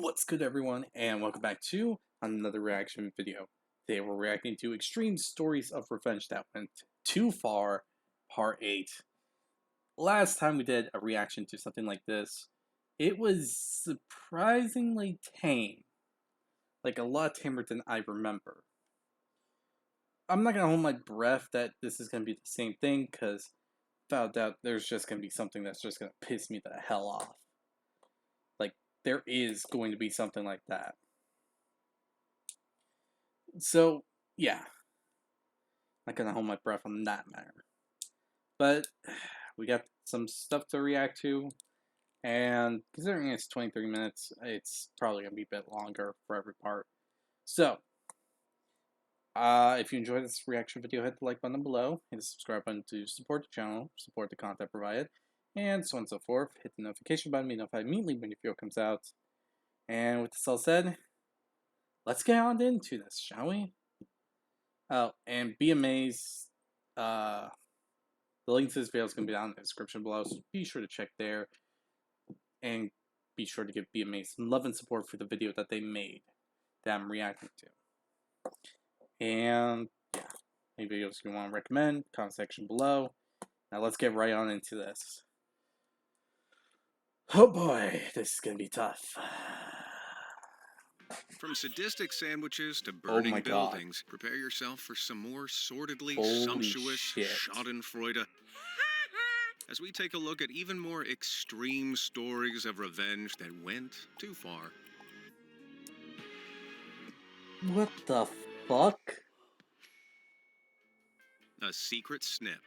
What's good, everyone, and welcome back to another reaction video. Today we're reacting to Extreme Stories of Revenge That Went Too Far, Part 8. Last time we did a reaction to something like this, it was surprisingly tame. Like, a lot tamer than I remember. I'm not gonna hold my breath that this is gonna be the same thing, because without doubt, there's just gonna be something that's just gonna piss me the hell off. Like, there is going to be something like that. So, yeah, not gonna hold my breath on that matter. But we got some stuff to react to, and considering it's 23 minutes, it's probably gonna be a bit longer for every part. So, if you enjoyed this reaction video, hit the like button below, hit the subscribe button to support the channel, support the content provided, and so on and so forth. Hit the notification button to be notified immediately when your video comes out. And with this all said, let's get on into this, shall we? Oh, and be amazed. The link to this video is going to be down in the description below, so be sure to check there. And be sure to give Be Amazed some love and support for the video that they made that I'm reacting to. And yeah, any videos you want to recommend, comment section below. Now let's get right on into this. Oh boy, this is going to be tough. From sadistic sandwiches to burning buildings, prepare yourself for some more sordidly sumptuous schadenfreude as we take a look at even more extreme stories of revenge that went too far. What the fuck? A secret snip.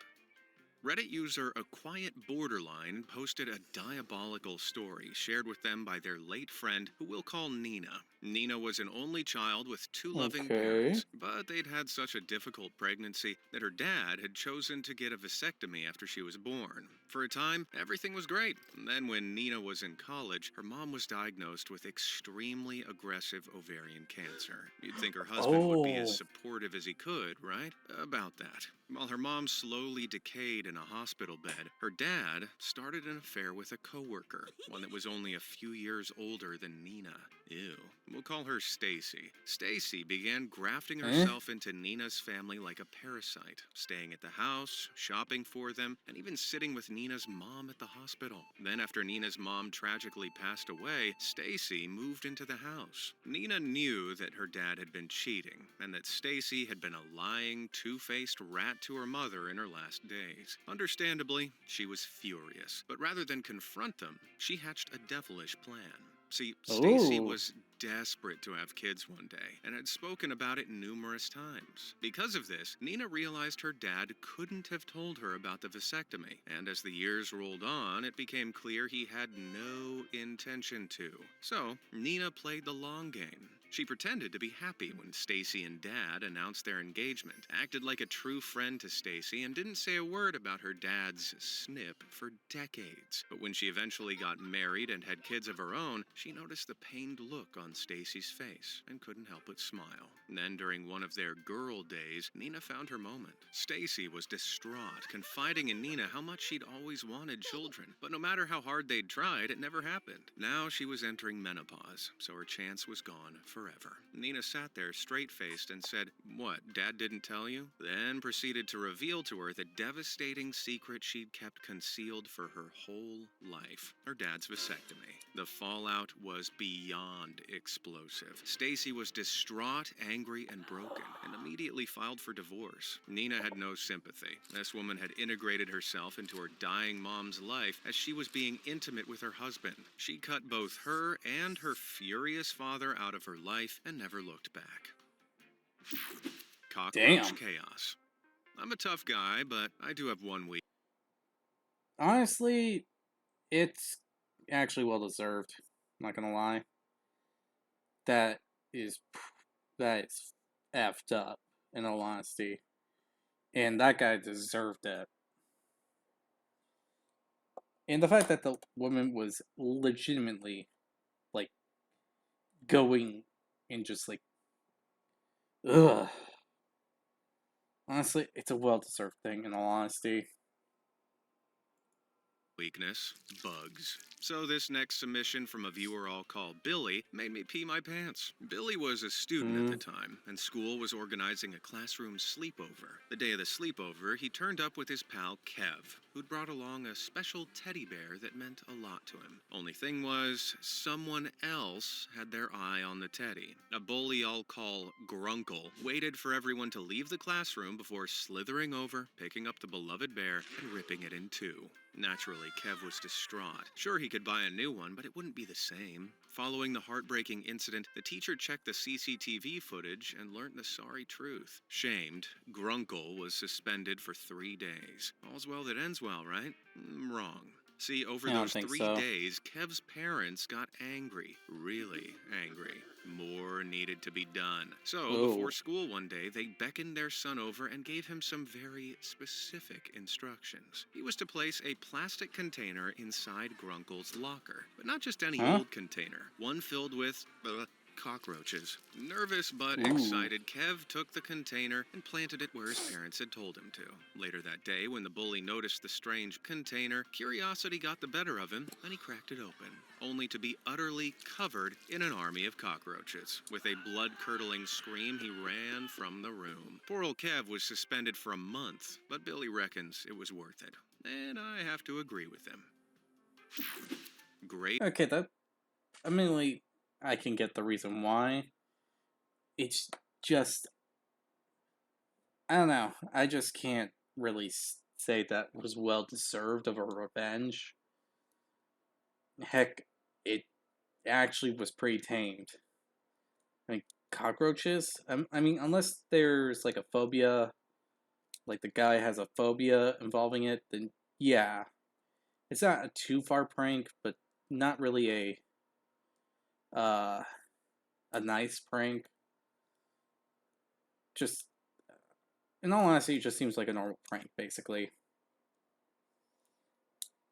Reddit user A Quiet Borderline posted a diabolical story shared with them by their late friend, who we'll call Nina. Nina was an only child with two loving parents, but they'd had such a difficult pregnancy that her dad had chosen to get a vasectomy after she was born. For a time, everything was great. And then when Nina was in college, her mom was diagnosed with extremely aggressive ovarian cancer. You'd think her husband would be as supportive as he could, right? About that. While her mom slowly decayed in a hospital bed, her dad started an affair with a coworker, one that was only a few years older than Nina. Ew. We'll call her Stacy. Stacy began grafting herself into Nina's family like a parasite, staying at the house, shopping for them, and even sitting with Nina's mom at the hospital. Then after Nina's mom tragically passed away, Stacy moved into the house. Nina knew that her dad had been cheating, and that Stacy had been a lying, two-faced rat to her mother in her last days. Understandably, she was furious, but rather than confront them, she hatched a devilish plan. See, Stacy was desperate to have kids one day, and had spoken about it numerous times. Because of this, Nina realized her dad couldn't have told her about the vasectomy, and as the years rolled on, it became clear he had no intention to. So, Nina played the long game. She pretended to be happy when Stacy and Dad announced their engagement, acted like a true friend to Stacy, and didn't say a word about her dad's snip for decades. But when she eventually got married and had kids of her own, she noticed the pained look on Stacy's face and couldn't help but smile. And then during one of their girl days, Nina found her moment. Stacy was distraught, confiding in Nina how much she'd always wanted children. But no matter how hard they'd tried, it never happened. Now she was entering menopause, so her chance was gone forever. Nina sat there straight-faced and said, "What, Dad didn't tell you?" Then proceeded to reveal to her the devastating secret she'd kept concealed for her whole life: her dad's vasectomy. The fallout was beyond explosive. Stacy was distraught, angry, and broken, and immediately filed for divorce. Nina had no sympathy. This woman had integrated herself into her dying mom's life as she was being intimate with her husband. She cut both her and her furious father out of her life and never looked back. Cockroach chaos. I'm a tough guy, but I do have one week. Honestly, it's actually well deserved. I'm not gonna lie. That is effed up, in all honesty. And that guy deserved it. And the fact that the woman was legitimately, like, going and just, like, ugh. Honestly, it's a well-deserved thing, in all honesty. weakness, bugs. So this next submission from a viewer I'll call Billy made me pee my pants. Billy was a student at the Hmm. time, and school was organizing a classroom sleepover. The day of the sleepover, he turned up with his pal Kev, who'd brought along a special teddy bear that meant a lot to him. Only thing was, someone else had their eye on the teddy. A bully I'll call Grunkle waited for everyone to leave the classroom before slithering over, picking up the beloved bear, and ripping it in two. Naturally, Kev was distraught. Sure, he could buy a new one, but it wouldn't be the same. Following the heartbreaking incident, the teacher checked the CCTV footage and learned the sorry truth. Shamed, Grunkle was suspended for 3 days. All's well that ends well, right? Wrong. See, over I don't those think 3 so. days, Kev's parents got angry. Really angry. More needed to be done. So, before Oh. school one day, they beckoned their son over and gave him some very specific instructions. He was to place a plastic container inside Grunkle's locker. But not just any Huh? old container, one filled with cockroaches. Nervous but Ooh. excited, Kev took the container and planted it where his parents had told him to. Later that day, when the bully noticed the strange container, curiosity got the better of him and he cracked it open, only to be utterly covered in an army of cockroaches. With a blood-curdling scream, he ran from the room. Poor old Kev was suspended for a month, but Billy reckons it was worth it. And I have to agree with him. Great. Okay, that I mean, like, I can get the reason why. It's just I don't know. I just can't really say that was well deserved of a revenge. Heck, it actually was pretty tamed. I mean, cockroaches. I mean, unless there's like a phobia, like the guy has a phobia involving it, then yeah, it's not a too far prank, but not really uh a nice prank. Just in all honesty, it just seems like a normal prank, basically.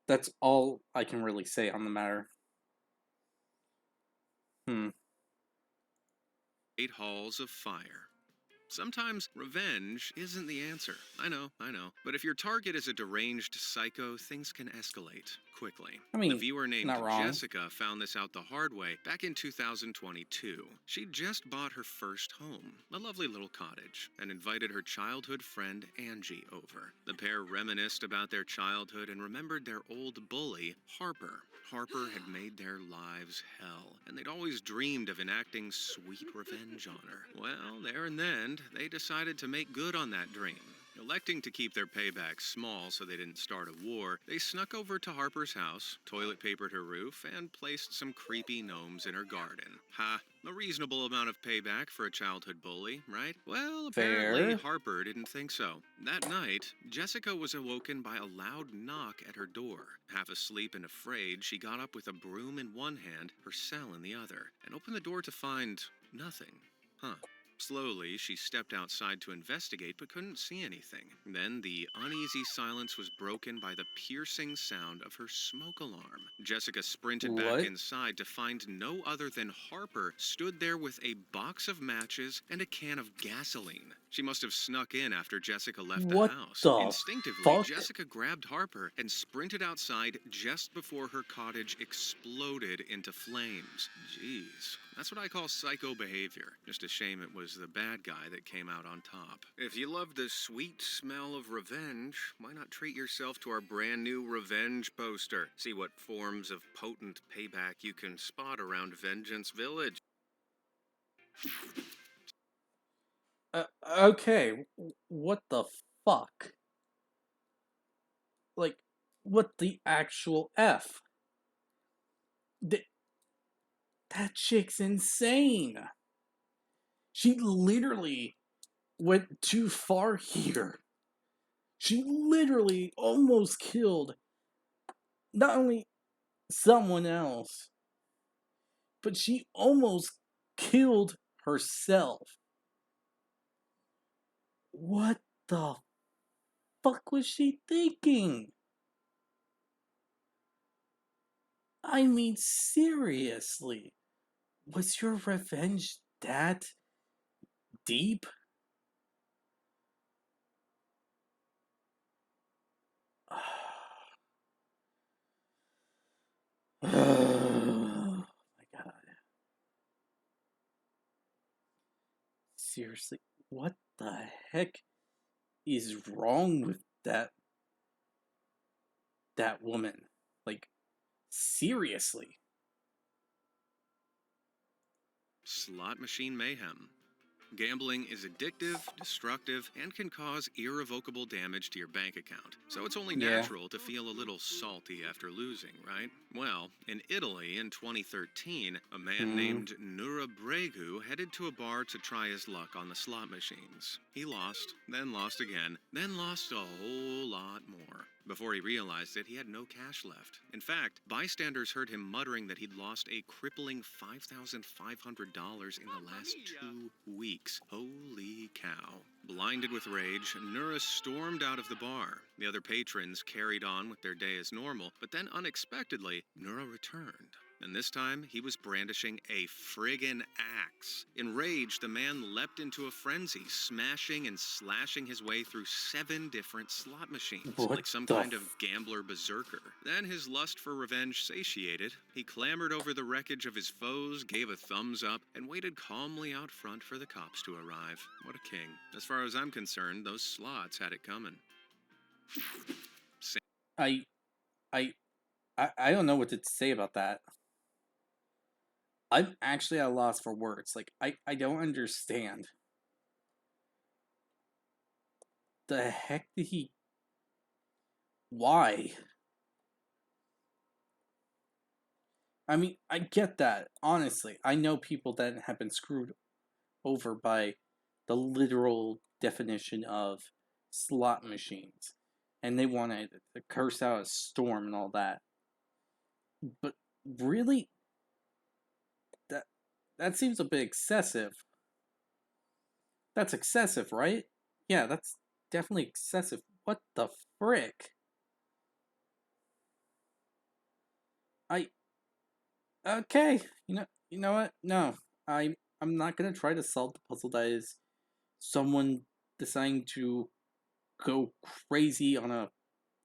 That's all I can really say on the matter. Hmm. Halls of fire. Sometimes revenge isn't the answer. I know. But if your target is a deranged psycho, things can escalate quickly. I The mean, viewer named not wrong. Jessica found this out the hard way back in 2022. She'd just bought her first home, a lovely little cottage, and invited her childhood friend Angie over. The pair reminisced about their childhood and remembered their old bully, Harper. Harper had made their lives hell, and they'd always dreamed of enacting sweet revenge on her. Well, there and then, they decided to make good on that dream. Electing to keep their payback small so they didn't start a war, they snuck over to Harper's house, toilet papered her roof, and placed some creepy gnomes in her garden. Ha! A reasonable amount of payback for a childhood bully, right? Well, apparently Fair. Harper didn't think so. That night, Jessica was awoken by a loud knock at her door. Half asleep and afraid, she got up with a broom in one hand, her cell in the other, and opened the door to find nothing. Huh. Slowly, she stepped outside to investigate but couldn't see anything. Then the uneasy silence was broken by the piercing sound of her smoke alarm. Jessica sprinted back What? inside to find no other than Harper stood there with a box of matches and a can of gasoline. She must have snuck in after Jessica left the What house. the Instinctively, fuck? Jessica grabbed Harper and sprinted outside just before her cottage exploded into flames. Jeez. That's what I call psycho behavior. Just a shame it was the bad guy that came out on top. If you love the sweet smell of revenge, why not treat yourself to our brand new revenge poster? See what forms of potent payback you can spot around Vengeance Village. Okay, what the fuck? Like, what the actual F? Th- that chick's insane. She literally went too far here. She literally almost killed not only someone else, but she almost killed herself. What the fuck was she thinking? I mean, seriously. Was your revenge that deep? Oh my god. Seriously, what the heck is wrong with that woman? Like, seriously. Slot machine mayhem. Gambling is addictive, destructive, and can cause irrevocable damage to your bank account. So it's only Yeah. natural to feel a little salty after losing, right? Well, in Italy in 2013, a man Hmm. named Nura Bregu headed to a bar to try his luck on the slot machines. He lost, then lost again, then lost a whole lot more. Before he realized it, he had no cash left. In fact, bystanders heard him muttering that he'd lost a crippling $5,500 in the last 2 weeks. Holy cow. Blinded with rage, Nura stormed out of the bar. The other patrons carried on with their day as normal, but then unexpectedly, Nura returned. And this time, he was brandishing a friggin' axe. Enraged, the man leapt into a frenzy, smashing and slashing his way through 7 different slot machines, What like some the kind of gambler berserker. Then, his lust for revenge satiated, he clambered over the wreckage of his foes, gave a thumbs up, and waited calmly out front for the cops to arrive. What a king. As far as I'm concerned, those slots had it coming. I I don't know what to say about that. I'm actually at a loss for words. Like, I don't understand. The heck did he. Why? I mean, I get that. Honestly, I know people that have been screwed over by the literal definition of slot machines. And they want to curse out a storm and all that. But really? That that seems a bit excessive. That's excessive, right? Yeah, that's definitely excessive. What the frick? I okay. You know what? No, I'm not gonna try to solve the puzzle that is someone deciding to go crazy on a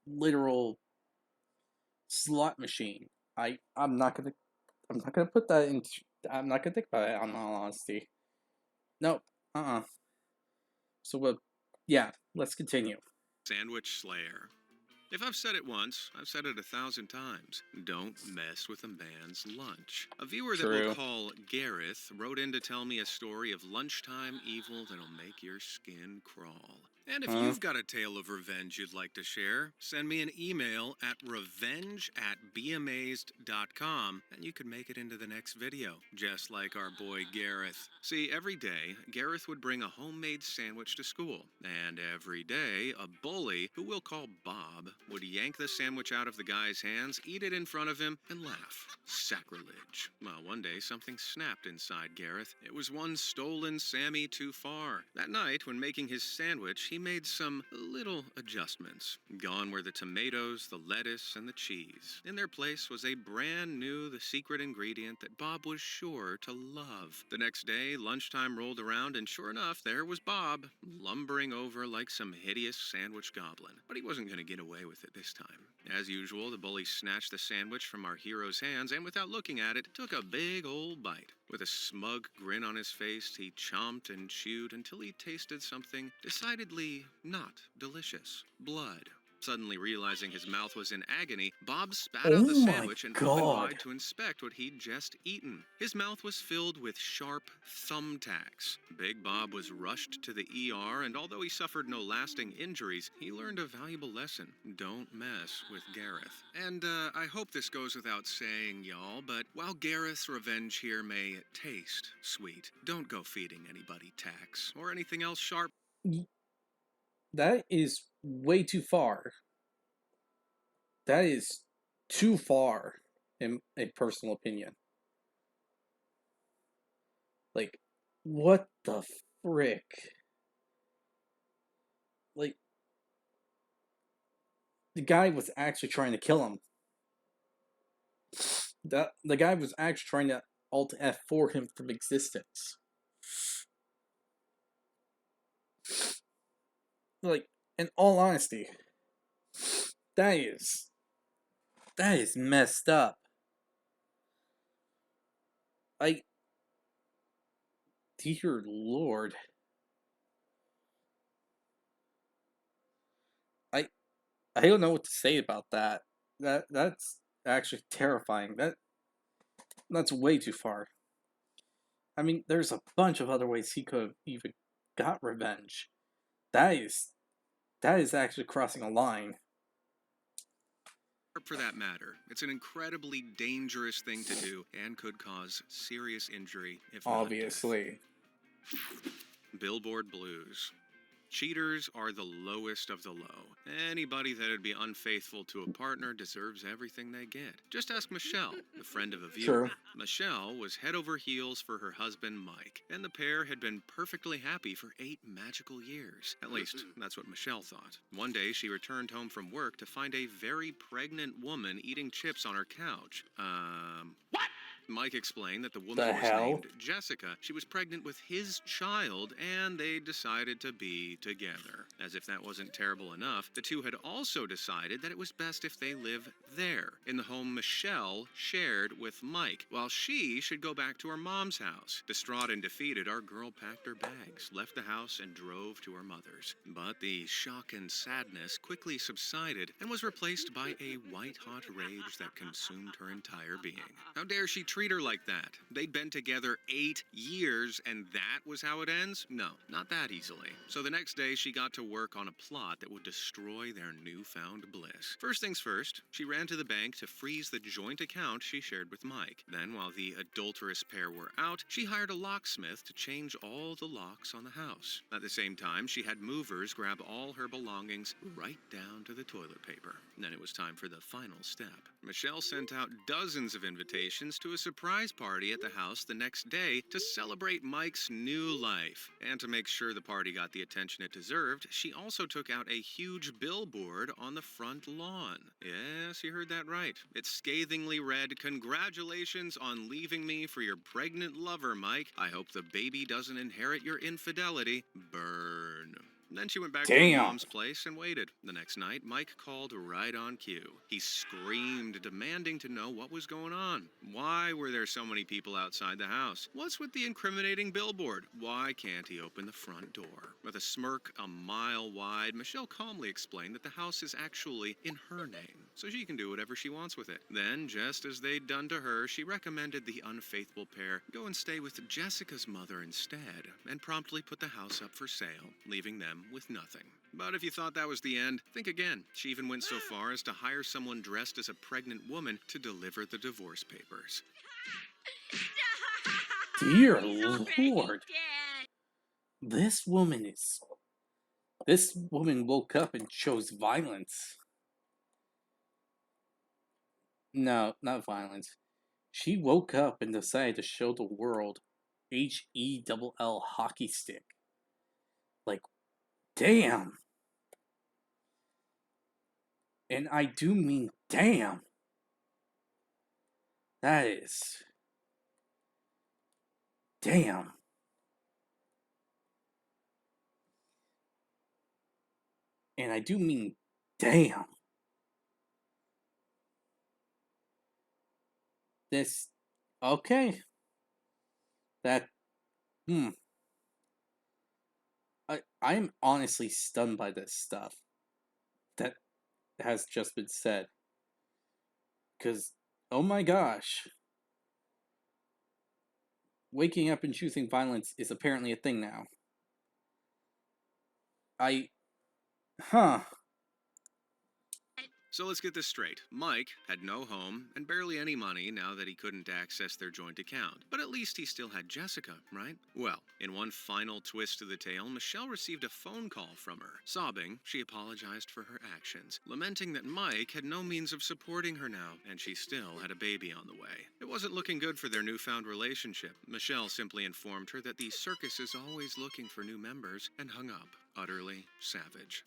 literal slot machine. I'm not gonna put that into. I'm not gonna think about it. On all honesty, no. So yeah. Let's continue. Sandwich Slayer. If I've said it once, I've said it 1,000 times. Don't mess with a man's lunch. A viewer that we'll True. call Gareth wrote in to tell me a story of lunchtime evil that'll make your skin crawl. And if Huh? you've got a tale of revenge you'd like to share, send me an email at revenge@beamazed.com and you could make it into the next video, just like our boy Gareth. See, every day, Gareth would bring a homemade sandwich to school. And every day, a bully, who we'll call Bob, would yank the sandwich out of the guy's hands, eat it in front of him, and laugh. Sacrilege. Well, one day something snapped inside Gareth. It was one stolen Sammy too far. That night, when making his sandwich, he made some little adjustments. Gone were the tomatoes, the lettuce, and the cheese. In their place was a brand new, the secret ingredient that Bob was sure to love. The next day, lunchtime rolled around, and sure enough, there was Bob, lumbering over like some hideous sandwich goblin. But he wasn't going to get away with it this time. As usual, the bully snatched the sandwich from our hero's hands and, without looking at it, took a big old bite. With a smug grin on his face, he chomped and chewed until he tasted something decidedly not delicious. Blood. Suddenly realizing his mouth was in agony, Bob spat out the Oh my sandwich and opened god. wide to inspect what he'd just eaten. His mouth was filled with sharp thumbtacks. Big Bob was rushed to the ER, and although he suffered no lasting injuries, he learned a valuable lesson. Don't mess with Gareth. And I hope this goes without saying, y'all, but while Gareth's revenge here may taste sweet, don't go feeding anybody tacks or anything else sharp. That is way too far. That is too far, in a personal opinion. Like, what the frick? Like, the guy was actually trying to kill him. The guy was actually trying to Alt F4 him from existence. Like, in all honesty, that is messed up. I, dear Lord, I, I don't know what to say about that. That's actually terrifying. That's way too far. I mean, there's a bunch of other ways he could have even got revenge. That is that is actually crossing a line. For that matter, it's an incredibly dangerous thing to do and could cause serious injury, if not death. Obviously. Billboard Blues. Cheaters are the lowest of the low. Anybody that'd be unfaithful to a partner deserves everything they get. Just ask Michelle, the friend of a viewer. True. Michelle was head over heels for her husband Mike, and the pair had been perfectly happy for 8 magical years. At least, that's what Michelle thought. One day, she returned home from work to find a very pregnant woman eating chips on her couch. What? Mike explained that the woman The was hell? named Jessica. She was pregnant with his child, and they decided to be together. As if that wasn't terrible enough, the two had also decided that it was best if they live there, in the home Michelle shared with Mike, while she should go back to her mom's house. Distraught and defeated, our girl packed her bags, left the house, and drove to her mother's. But the shock and sadness quickly subsided and was replaced by a white-hot rage that consumed her entire being. How dare she treat her like that? They'd been together 8 years, and that was how it ends? No, not that easily. So the next day, she got to work on a plot that would destroy their newfound bliss. First things first, she ran to the bank to freeze the joint account she shared with Mike. Then, while the adulterous pair were out, she hired a locksmith to change all the locks on the house. At the same time, she had movers grab all her belongings right down to the toilet paper. Then it was time for the final step. Michelle sent out dozens of invitations to a surprise party at the house the next day to celebrate Mike's new life. And to make sure the party got the attention it deserved, she also took out a huge billboard on the front lawn. Yes, you heard that right. It scathingly read, "Congratulations on leaving me for your pregnant lover, Mike. I hope the baby doesn't inherit your infidelity. Burn." Then she went back to her Damn. mom's place and waited. The next night, Mike called right on cue. He screamed, demanding to know what was going on. Why were there so many people outside the house? What's with the incriminating billboard? Why can't he open the front door? With a smirk a mile wide, Michelle calmly explained that the house is actually in her name, so she can do whatever she wants with it. Then, just as they'd done to her, she recommended the unfaithful pair go and stay with Jessica's mother instead, and promptly put the house up for sale, leaving them with nothing. But if you thought that was the end, think again. She even went so far as to hire someone dressed as a pregnant woman to deliver the divorce papers. Dear Lord. This woman woke up and chose violence. No, not violence. She woke up and decided to show the world HELL hockey stick. Like, damn. And I do mean damn. That is. Damn. And I do mean damn. This. Okay. That. I'm honestly stunned by this stuff that has just been said. Because, oh my gosh. Waking up and choosing violence is apparently a thing now. Huh. So let's get this straight. Mike had no home and barely any money now that he couldn't access their joint account. But at least he still had Jessica, right? Well, in one final twist to the tale, Michelle received a phone call from her. Sobbing, she apologized for her actions, lamenting that Mike had no means of supporting her now, and she still had a baby on the way. It wasn't looking good for their newfound relationship. Michelle simply informed her that the circus is always looking for new members and hung up, utterly savage.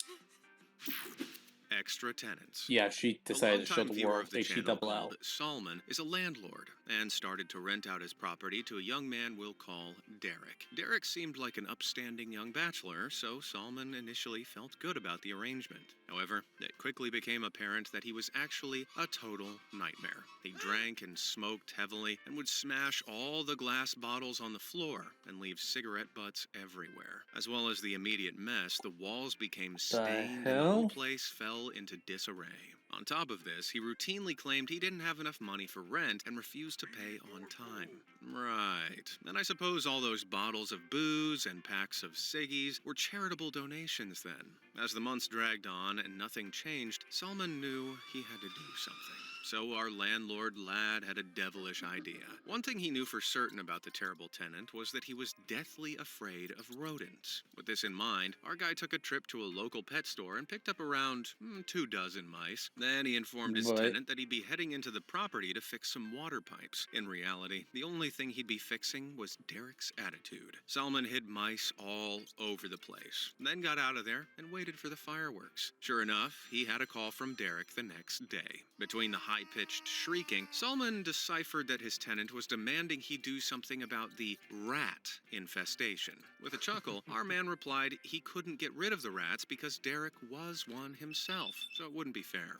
extra tenants. Yeah, she A decided to show longtime the viewer world of the HE channel double called L. Salman is a landlord and started to rent out his property to a young man we'll call Derek. Derek seemed like an upstanding young bachelor, so Salman initially felt good about the arrangement. However, it quickly became apparent that he was actually a total nightmare. He drank and smoked heavily and would smash all the glass bottles on the floor and leave cigarette butts everywhere. As well as the immediate mess, the walls became The stained and the whole hell? place fell into disarray. On top of this, he routinely claimed he didn't have enough money for rent and refused to pay on time. Right. And I suppose all those bottles of booze and packs of ciggies were charitable donations then. As the months dragged on and nothing changed, Salman knew he had to do something. So our landlord lad had a devilish idea. One thing he knew for certain about the terrible tenant was that he was deathly afraid of rodents. With this in mind, our guy took a trip to a local pet store and picked up around 24 mice. Then he informed his What? tenant that he'd be heading into the property to fix some water pipes. In reality, the only thing he'd be fixing was Derek's attitude. Salman hid mice all over the place, then got out of there and waited for the fireworks. Sure enough, he had a call from Derek the next day. Between the high-pitched shrieking, Salman deciphered that his tenant was demanding he do something about the rat infestation. With a chuckle, our man replied he couldn't get rid of the rats because Derek was one himself, so it wouldn't be fair.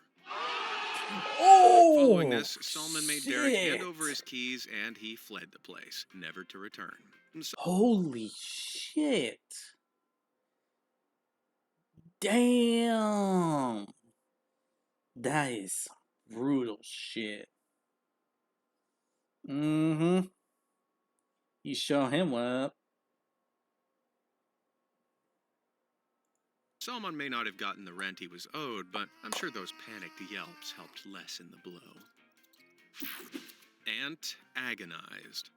Following Oh, this, Salman made Derek hand shit. over his keys and he fled the place, never to return. Holy shit. Damn. That is brutal shit. Mm-hmm. You show him up. Salman may not have gotten the rent he was owed, but I'm sure those panicked yelps helped lessen the blow. Ant agonized.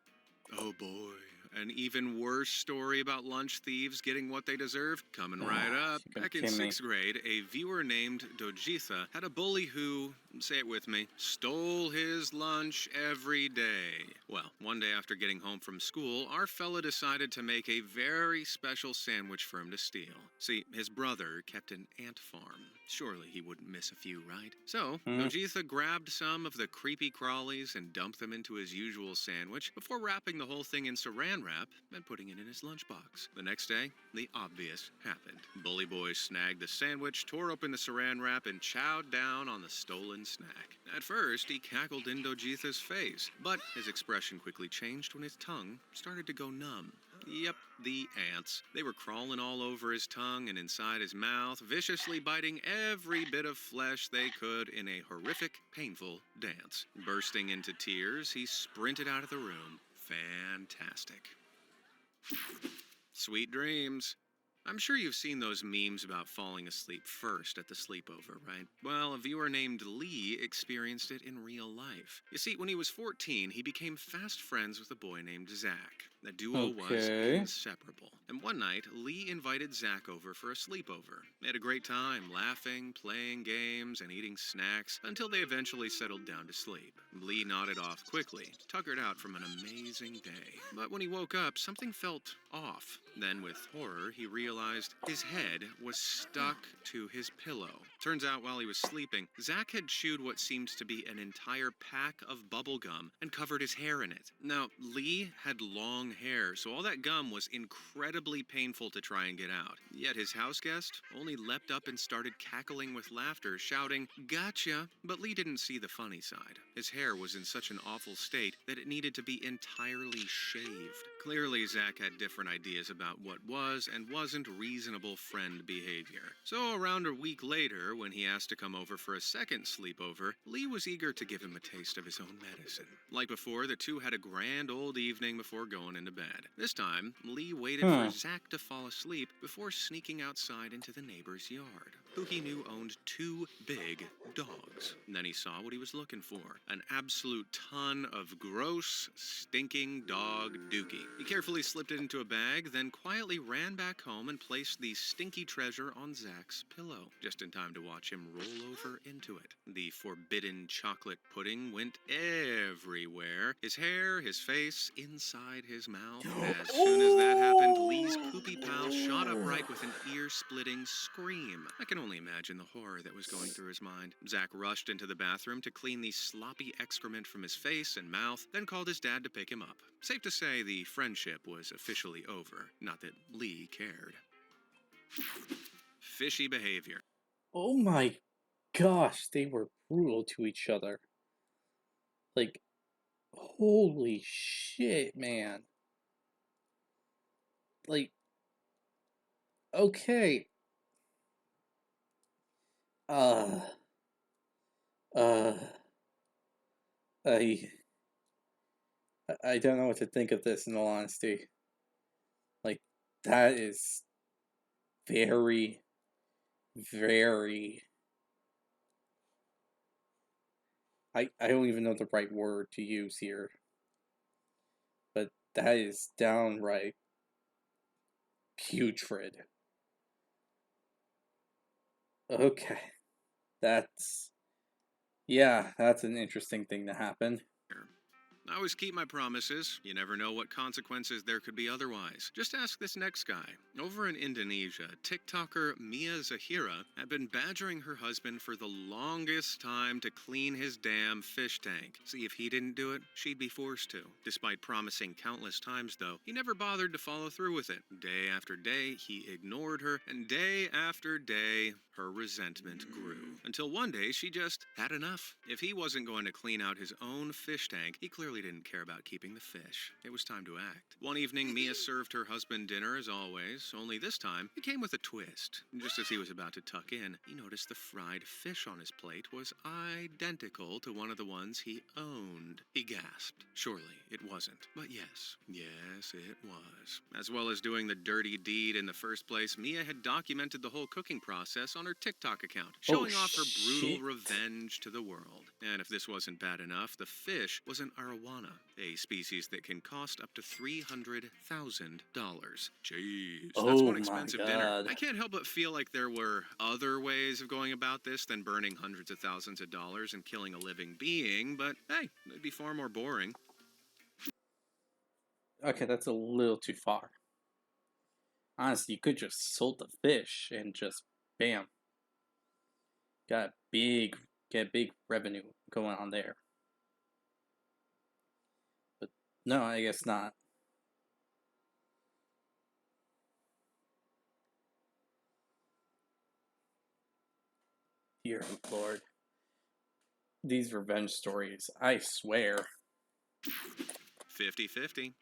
Oh boy, an even worse story about lunch thieves getting what they deserve? Coming right up. You gotta Back in kill me. 6th grade, a viewer named Dojitha had a bully who, say it with me, stole his lunch every day. Well, one day after getting home from school, our fella decided to make a very special sandwich for him to steal. See, his brother kept an ant farm. Surely he wouldn't miss a few, right? So, Dojitha grabbed some of the creepy crawlies and dumped them into his usual sandwich before wrapping the whole thing in saran wrap and putting it in his lunchbox. The next day, the obvious happened. Bully Boy snagged the sandwich, tore open the saran wrap, and chowed down on the stolen snack. At first, he cackled in Dojitha's face, but his expression quickly changed when his tongue started to go numb. Yep, the ants. They were crawling all over his tongue and inside his mouth, viciously biting every bit of flesh they could in a horrific, painful dance. Bursting into tears, he sprinted out of the room. Fantastic. Sweet dreams. I'm sure you've seen those memes about falling asleep first at the sleepover, right? Well, a viewer named Lee experienced it in real life. You see, when he was 14, he became fast friends with a boy named Zach. The duo was Okay. inseparable. And one night, Lee invited Zach over for a sleepover. They had a great time, laughing, playing games, and eating snacks until they eventually settled down to sleep. Lee nodded off quickly, tuckered out from an amazing day. But when he woke up, something felt off. Then, with horror, he realized his head was stuck to his pillow. Turns out, while he was sleeping, Zach had chewed what seemed to be an entire pack of bubble gum and covered his hair in it. Now, Lee had long hair, so all that gum was incredibly painful to try and get out. Yet his house guest only leapt up and started cackling with laughter, shouting, "Gotcha!" But Lee didn't see the funny side. His hair was in such an awful state that it needed to be entirely shaved. Clearly, Zach had different ideas about what was and wasn't reasonable friend behavior. So around a week later, when he asked to come over for a second sleepover, Lee was eager to give him a taste of his own medicine. Like before, the two had a grand old evening before going into bed. This time, Lee waited for Zach to fall asleep before sneaking outside into the neighbor's yard, who he knew owned 2 big dogs. And then he saw what he was looking for, an absolute ton of gross, stinking dog dookie. He carefully slipped it into a bag, then quietly ran back home and placed the stinky treasure on Zach's pillow, just in time to watch him roll over into it. The forbidden chocolate pudding went everywhere. His hair, his face, inside his mouth. As soon as that happened, Lee's poopy pal shot upright with an ear-splitting scream. I can only imagine the horror that was going through his mind. Zach rushed into the bathroom to clean the sloppy excrement from his face and mouth, then called his dad to pick him up. Safe to say the friendship was officially over. Not that Lee cared. Fishy behavior. Oh my gosh, they were brutal to each other. Like, holy shit, man. Like, okay. Uh, uh, I, I don't know what to think of this in all honesty. Like, that is very, very. I don't even know the right word to use here. But that is downright putrid. Okay. That's. Yeah, that's an interesting thing to happen. I always keep my promises. You never know what consequences there could be otherwise. Just ask this next guy. Over in Indonesia, TikToker Mia Zahira had been badgering her husband for the longest time to clean his damn fish tank. See, if he didn't do it, she'd be forced to. Despite promising countless times, though, he never bothered to follow through with it. Day after day, he ignored her, and day after day, her resentment grew. Until one day, she just had enough. If he wasn't going to clean out his own fish tank, he clearly didn't care about keeping the fish. It was time to act. One evening, Mia served her husband dinner as always, only this time, it came with a twist. Just as he was about to tuck in, he noticed the fried fish on his plate was identical to one of the ones he owned. He gasped. Surely it wasn't. But yes, it was. As well as doing the dirty deed in the first place, Mia had documented the whole cooking process on her TikTok account, showing off her brutal revenge to the world. And if this wasn't bad enough, the fish was an arowana, a species that can cost up to $300,000. Jeez, that's one expensive dinner. I can't help but feel like there were other ways of going about this than burning hundreds of thousands of dollars and killing a living being, but hey, it'd be far more boring. Okay, that's a little too far. Honestly, you could just sold the fish and just bam. Get big revenue going on there. But no, I guess not. Dear Lord. These revenge stories, I swear. 50-50.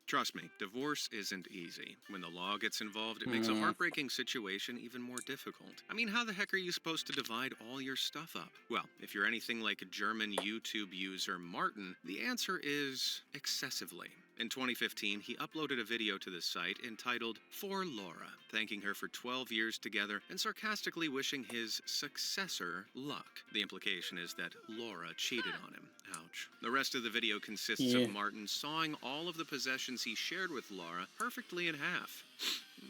Trust me, divorce isn't easy. When the law gets involved, it makes a heartbreaking situation even more difficult. I mean, how the heck are you supposed to divide all your stuff up? Well, if you're anything like a German YouTube user Martin, the answer is excessively. In 2015, he uploaded a video to the site entitled For Laura, thanking her for 12 years together and sarcastically wishing his successor luck. The implication is that Laura cheated on him. Ouch. The rest of the video consists of Martin sawing all of the possessions he shared with Laura perfectly in half.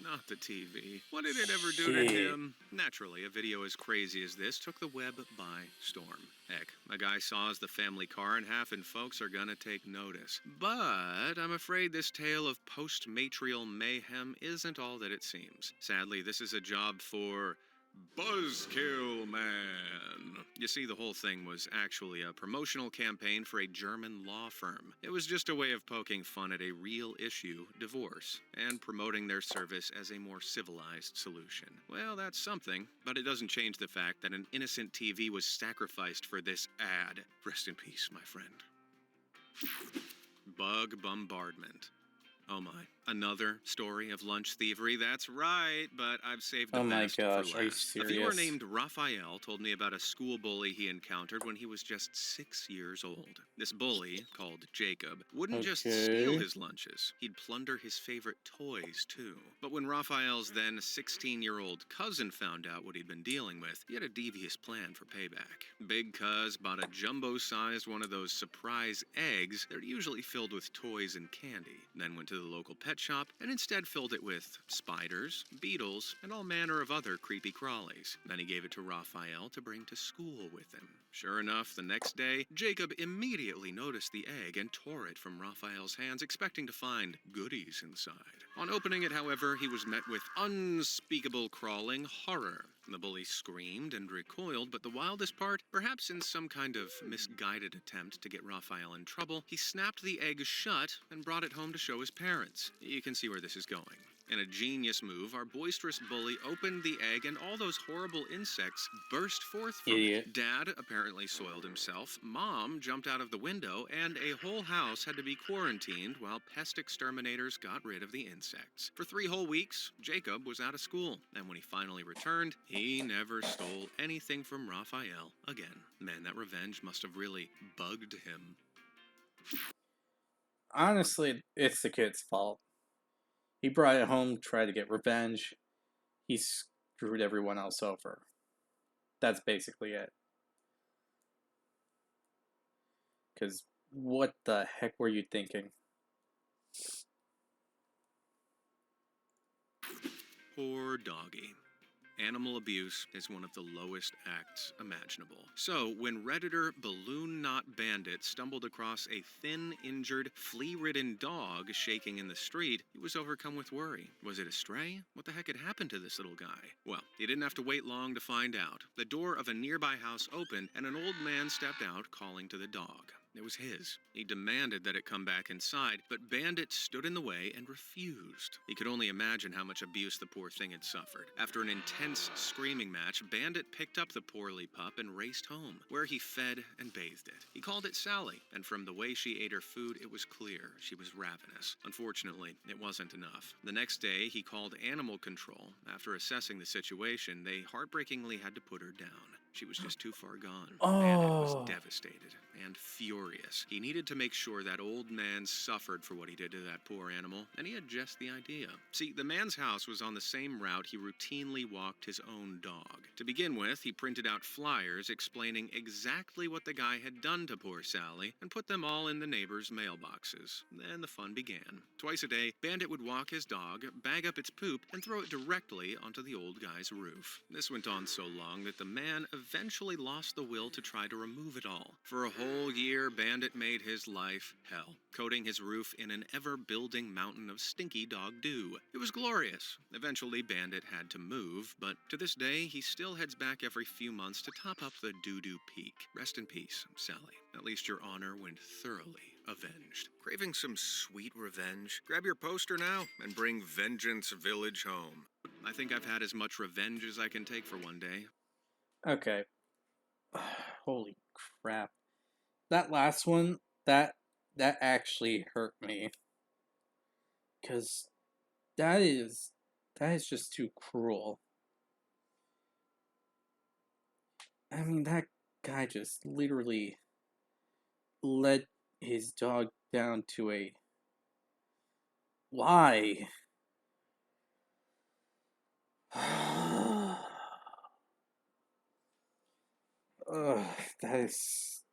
Not the TV. What did it ever do to him? Naturally, a video as crazy as this took the web by storm. Heck, a guy saws the family car in half and folks are gonna take notice. But I'm afraid this tale of post-matrial mayhem isn't all that it seems. Sadly, this is a job for Buzzkill Man. You see, the whole thing was actually a promotional campaign for a German law firm. It was just a way of poking fun at a real issue, divorce, and promoting their service as a more civilized solution. Well, that's something, but it doesn't change the fact that an innocent TV was sacrificed for this ad. Rest in peace, my friend. Bug bombardment. Oh my. Another story of lunch thievery, that's right, but I've saved the Oh my best for gosh, are you last. A viewer serious? named Raphael told me about a school bully he encountered when he was just 6 years old. This bully, called Jacob, wouldn't just steal Okay. his lunches, he'd plunder his favorite toys too. But when Raphael's then 16-year-old cousin found out what he'd been dealing with, he had a devious plan for payback. Big Cuz bought a jumbo-sized one of those surprise eggs that are usually filled with toys and candy, then went to the local pet shop and instead filled it with spiders, beetles, and all manner of other creepy crawlies. Then he gave it to Raphael to bring to school with him. Sure enough, the next day, Jacob immediately noticed the egg and tore it from Raphael's hands, expecting to find goodies inside. On opening it, however, he was met with unspeakable crawling horror. The bully screamed and recoiled, but the wildest part, perhaps in some kind of misguided attempt to get Raphael in trouble, he snapped the egg shut and brought it home to show his parents. You can see where this is going. In a genius move, our boisterous bully opened the egg and all those horrible insects burst forth from Idiot. it. Dad apparently soiled himself, Mom jumped out of the window, and a whole house had to be quarantined while pest exterminators got rid of the insects. For 3 whole weeks, Jacob was out of school, and when he finally returned, he never stole anything from Raphael again. Man, that revenge must have really bugged him. Honestly, it's the kid's fault. He brought it home, tried to get revenge. He screwed everyone else over. That's basically it. Because what the heck were you thinking? Poor doggy. Animal abuse is one of the lowest acts imaginable. So, when Redditor Balloon Knot Bandit stumbled across a thin, injured, flea-ridden dog shaking in the street, he was overcome with worry. Was it a stray? What the heck had happened to this little guy? Well, he didn't have to wait long to find out. The door of a nearby house opened, and an old man stepped out, calling to the dog. It was his. He demanded that it come back inside, but Bandit stood in the way and refused. He could only imagine how much abuse the poor thing had suffered. After an intense screaming match, Bandit picked up the poorly pup and raced home, where he fed and bathed it. He called it Sally, and from the way she ate her food, it was clear she was ravenous. Unfortunately, it wasn't enough. The next day, he called animal control. After assessing the situation, they heartbreakingly had to put her down. She was just too far gone. Bandit was devastated and furious. He needed to make sure that old man suffered for what he did to that poor animal, and he had just the idea. See, the man's house was on the same route he routinely walked his own dog. To begin with, he printed out flyers explaining exactly what the guy had done to poor Sally and put them all in the neighbors' mailboxes. Then the fun began. Twice a day, Bandit would walk his dog, bag up its poop, and throw it directly onto the old guy's roof. This went on so long that the man eventually lost the will to try to remove it all. For a whole year, Bandit made his life hell, coating his roof in an ever-building mountain of stinky dog dew. It was glorious. Eventually, Bandit had to move, but to this day, he still heads back every few months to top up the doo-doo peak. Rest in peace, Sally. At least your honor went thoroughly avenged. Craving some sweet revenge? Grab your poster now and bring Vengeance Village home. I think I've had as much revenge as I can take for one day. Okay. Holy crap. That last one, that actually hurt me. Cause that is just too cruel. I mean, that guy just literally led his dog down to a why? Ugh, that is,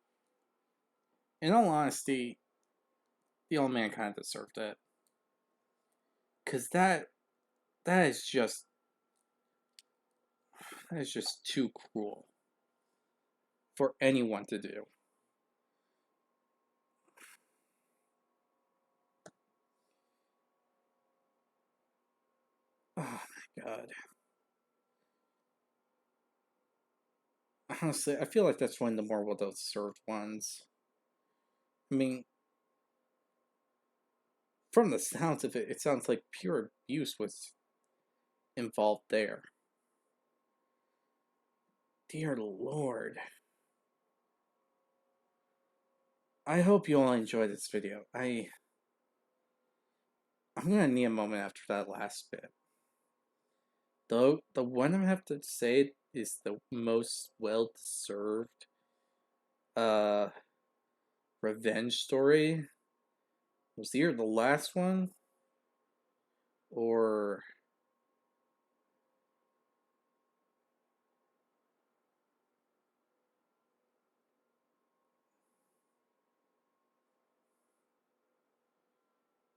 in all honesty, the old man kind of deserved it. Cause that is just too cruel for anyone to do. Oh my god. Honestly, I feel like that's one of the more well-deserved ones. I mean, from the sounds of it, it sounds like pure abuse was involved there. Dear Lord. I hope you all enjoyed this video. I'm gonna need a moment after that last bit. Though the one I have to say is the most well deserved uh revenge story was either the last one or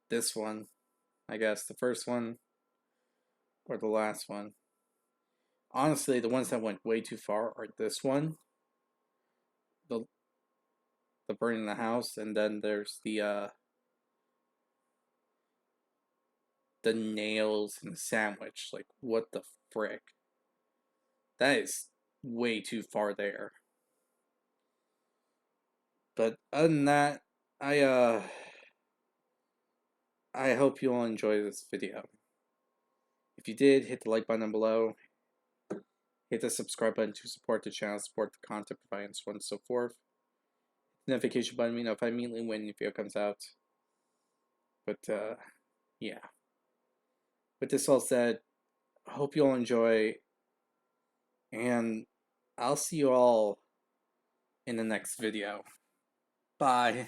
this one. I guess the first one or the last one. Honestly, the ones that went way too far are this one, the burning the house, and then there's the nails in the sandwich. Like what the frick? That is way too far there. But other than that, I uh I hope you all enjoy this video. If you did, hit the like button below, hit the subscribe button to support the channel, support the content provided, and so on and so forth. The notification button, if I immediately when the video comes out. But yeah. With this all said, I hope you all enjoy, and I'll see you all in the next video. Bye.